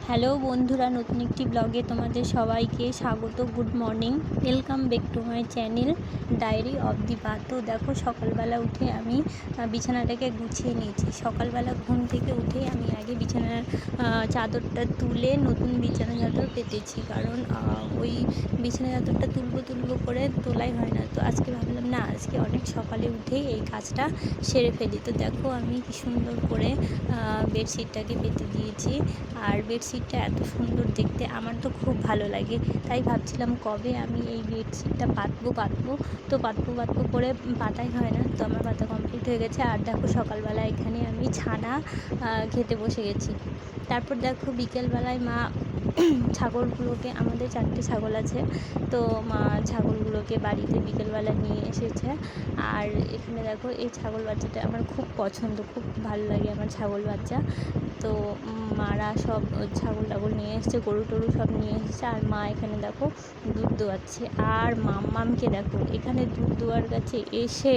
Hello বন্ধুরা, নতুন একটি ব্লগে তোমাদের সবাইকে স্বাগত। Good morning, welcome back to my channel diary of the pa. তো দেখো, সকালবেলা উঠে আমি বিছানাটাকে গুছিয়ে নিয়েছি। সকালবেলা ঘুম থেকে উঠেই আমি আগে বিছানার চাদরটা তুলে নতুন বিছানা চাদর পেতেছি, কারণ ওই বিছানা চাদরটা তুলবো করে তোলাই হয় না। তো আজকে ভাবলাম না, আজকে অনেক সকালে উঠেই এই কাজটা সেরে ফেলি। তো দেখো, আমি কি সুন্দর করে বেডশিটটাকে পেতে দিয়েছি। আর বেডশিটটা এত সুন্দর দেখতে, আমার তো খুব ভালো লাগে। তাই ভাবছিলাম কবে আমি এই বেডশিটটা পাতবো। তো পাতবো করে পাতাই হয় না। তো আমার পাতা কমপ্লিট হয়ে গেছে। আর দেখো, সকালবেলা এখানে আমি ছানা খেতে বসে গেছি। তারপর দেখো, বিকেলবেলায় মা ছাগলগুলোকে, আমাদের 4টে ছাগল আছে, তো মা ছাগলগুলোকে বাড়িতে বিকেলবেলা নিয়ে এসেছে। আর এখানে দেখো, এই ছাগল বাচ্চাটা আমার খুব পছন্দ, খুব ভালো লাগে আমার ছাগল বাচ্চা। তো মারা সব ছাগল টাগল নিয়ে এসছে, গরু টরু সব নিয়ে এসেছে। আর মা এখানে দেখো দুধ দোয়াচ্ছে। আর মাম্মামকে দেখো, এখানে দুধ দোয়ার কাছে এসে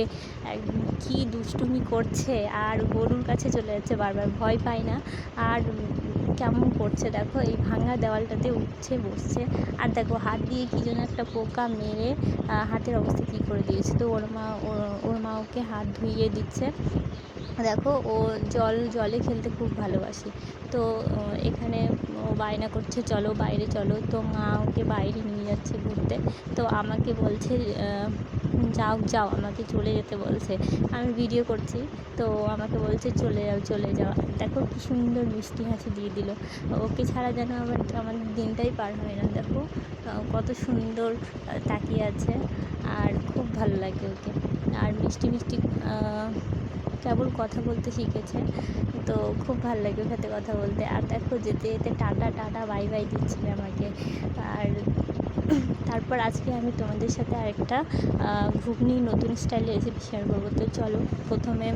কি দুষ্টুমি করছে, আর গরুর কাছে চলে যাচ্ছে বারবার, ভয় পায় না। আর কেমন করছে দেখো, এই ভাঙা দেওয়ালটাতে উঠছে বসছে। আর দেখো, হাত দিয়ে কী যেন একটা পোকা মেরে হাতের অবস্থা কী করে দিয়েছে। তো ওর মা ওকে হাত ধুইয়ে দিচ্ছে। দেখো, ও জলে খেলতে খুব ভালোবাসে। তো এখানে ও বায়না করছে, চলো বাইরে চলো। তো মা ওকে বাইরে নিয়ে যাচ্ছে ঘুরতে। তো আমাকে বলছে যাও, আমাকে চলে যেতে বলছে। আমি ভিডিও করছি, তো আমাকে বলছে চলে যাও। দেখো কি সুন্দর মিষ্টি হাসি দিয়ে দিল। ওকে ছাড়া যেন আমার দিনটাই পার হয় না। দেখো কত সুন্দর তাকিয়ে আছে, আর খুব ভালো লাগে ওকে। আর মিষ্টি কেবল কথা বলতে শিখেছে, তো খুব ভালো লাগে ওর সাথে কথা বলতে। আর দেখো, যেতে টাটা বাই দিচ্ছিল আমাকে। আর তারপর আজকে আমি তোমাদের সাথে আরেকটা ঘুগনি নতুন স্টাইলে রেসিপি শেয়ার করবো। তো চলো, প্রথমে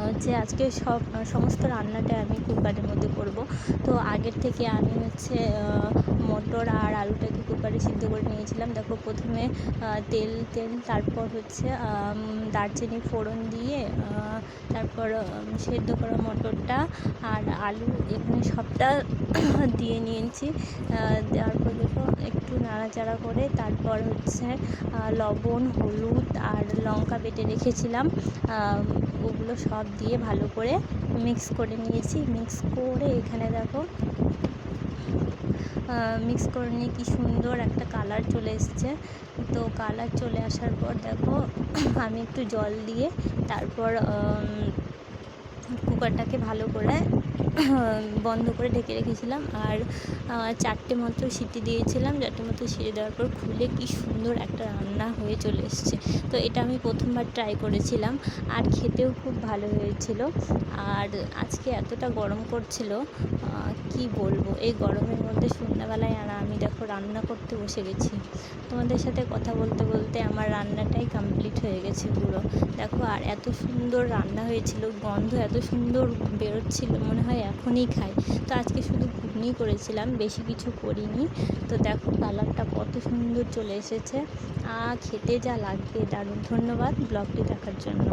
হচ্ছে আজকে সমস্ত রান্নাটা আমি কুকারের মধ্যে করব। তো আগের থেকে আমি হচ্ছে মটর আর আলুটাকে কুকারে সিদ্ধ করে নিয়েছিলাম। দেখো, প্রথমে তেল, তারপর হচ্ছে দারচিনি ফোড়ন দিয়ে, তারপর সেদ্ধ করা মটরটা আর আলু এখানে সবটা দিয়ে নিয়েছি। দেওয়ার পর দেখো, একটু নাড়াচাড়া করে তারপর হচ্ছে লবণ, হলুদ আর লঙ্কা বেটে রেখেছিলাম, ওগুলো সব দিয়ে ভালো করে মিক্স করে নিয়েছি। মিক্স করে এখানে দেখো, মিক্স করে নিয়ে কি সুন্দর একটা কালার চলে এসছে। তো কালার চলে আসার পর দেখো, আমি একটু জল দিয়ে তারপর কুকারটাকে ভালো করে বন্ধ করে ঢেকে রেখেছিলাম। আর 4টে মতো সিটি দিয়েছিলাম। 4টে মতো সিটি দেওয়ার পর খুলে কি সুন্দর একটা রান্না হয়ে চলে এসছে। তো এটা আমি প্রথমবার ট্রাই করেছিলাম, আর খেতেও খুব ভালো হয়েছিল। আর আজকে এতটা গরম করছিল, কি বলবো, এই গরমের মধ্যে সন্ধ্যাবেলায় আর আমি দেখো রান্না করতে বসে গেছি। তোমাদের সাথে কথা বলতে বলতে আমার রান্নাটাই কমপ্লিট হয়ে গেছে পুরো। দেখো, আর এত সুন্দর রান্না হয়েছিল, গন্ধ এত সুন্দর বেরোচ্ছিল, মনে হয় এখনই খাই। তো আজকে শুধু ঘুগনি করেছিলাম, বেশি কিছু করিনি। তো দেখো, কালারটা কত সুন্দর চলে এসেছে, খেতে যা লাগবে দারুণ। ধন্যবাদ ব্লগটি দেখার জন্য।